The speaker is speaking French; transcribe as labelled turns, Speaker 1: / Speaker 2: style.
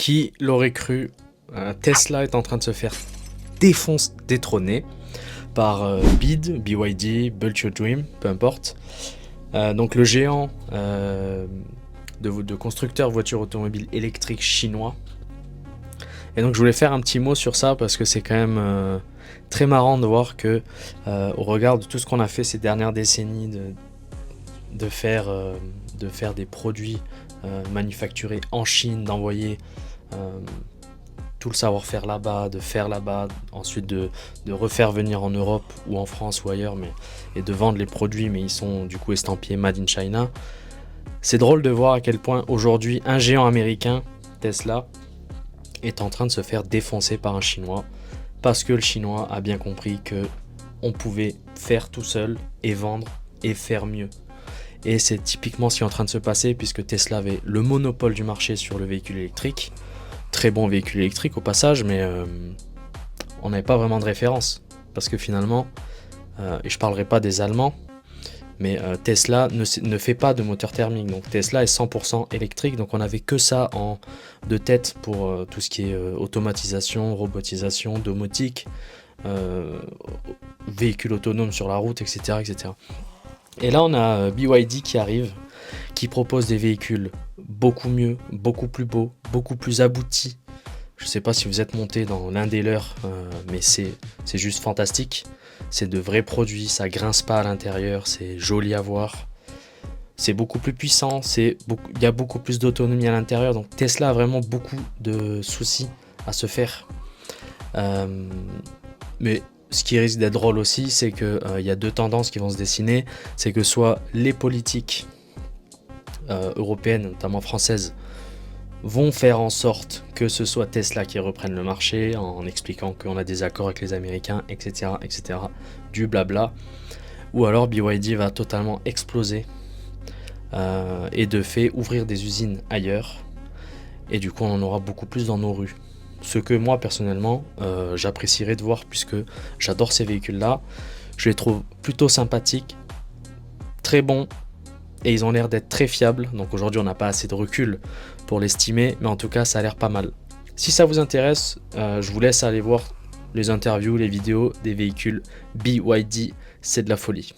Speaker 1: Qui l'aurait cru? Tesla est en train de se faire détrôner par BYD, Build Your Dream, peu importe. Donc le géant de constructeurs voitures automobiles électriques chinois. Et donc je voulais faire un petit mot sur ça parce que c'est quand même très marrant de voir que au regard de tout ce qu'on a fait ces dernières décennies de faire des produits manufacturés en Chine, d'envoyer tout le savoir-faire là-bas, de faire là-bas, ensuite de refaire venir en Europe ou en France ou ailleurs, et de vendre les produits, mais ils sont du coup estampillés Made in China. C'est drôle de voir à quel point aujourd'hui un géant américain, Tesla, est en train de se faire défoncer par un Chinois, parce que le Chinois a bien compris que on pouvait faire tout seul et vendre et faire mieux. Et c'est typiquement ce qui est en train de se passer, puisque Tesla avait le monopole du marché sur le véhicule électrique. Très bon véhicule électrique au passage, mais on n'avait pas vraiment de référence. Parce que finalement, et je ne parlerai pas des Allemands, mais Tesla ne fait pas de moteur thermique. Donc Tesla est 100% électrique, donc on n'avait que ça de tête pour tout ce qui est automatisation, robotisation, domotique, véhicules autonomes sur la route, etc., etc. Et là on a BYD qui arrive, qui propose des véhicules beaucoup mieux, beaucoup plus beaux, beaucoup plus aboutis. Je ne sais pas si vous êtes monté dans l'un des leurs, mais c'est juste fantastique. C'est de vrais produits, ça grince pas à l'intérieur, c'est joli à voir. C'est beaucoup plus puissant, il y a beaucoup plus d'autonomie à l'intérieur. Donc Tesla a vraiment beaucoup de soucis à se faire. Mais ce qui risque d'être drôle aussi, c'est qu'il y a deux tendances qui vont se dessiner. C'est que soit les politiques européennes, notamment françaises, vont faire en sorte que ce soit Tesla qui reprenne le marché en expliquant qu'on a des accords avec les Américains, etc., etc., du blabla. Ou alors BYD va totalement exploser et de fait ouvrir des usines ailleurs. Et du coup, on en aura beaucoup plus dans nos rues. Ce que moi, personnellement, j'apprécierais de voir puisque j'adore ces véhicules-là. Je les trouve plutôt sympathiques, très bons. Et ils ont l'air d'être très fiables, donc aujourd'hui on n'a pas assez de recul pour l'estimer, mais en tout cas ça a l'air pas mal. Si ça vous intéresse, je vous laisse aller voir les interviews, les vidéos des véhicules BYD, c'est de la folie.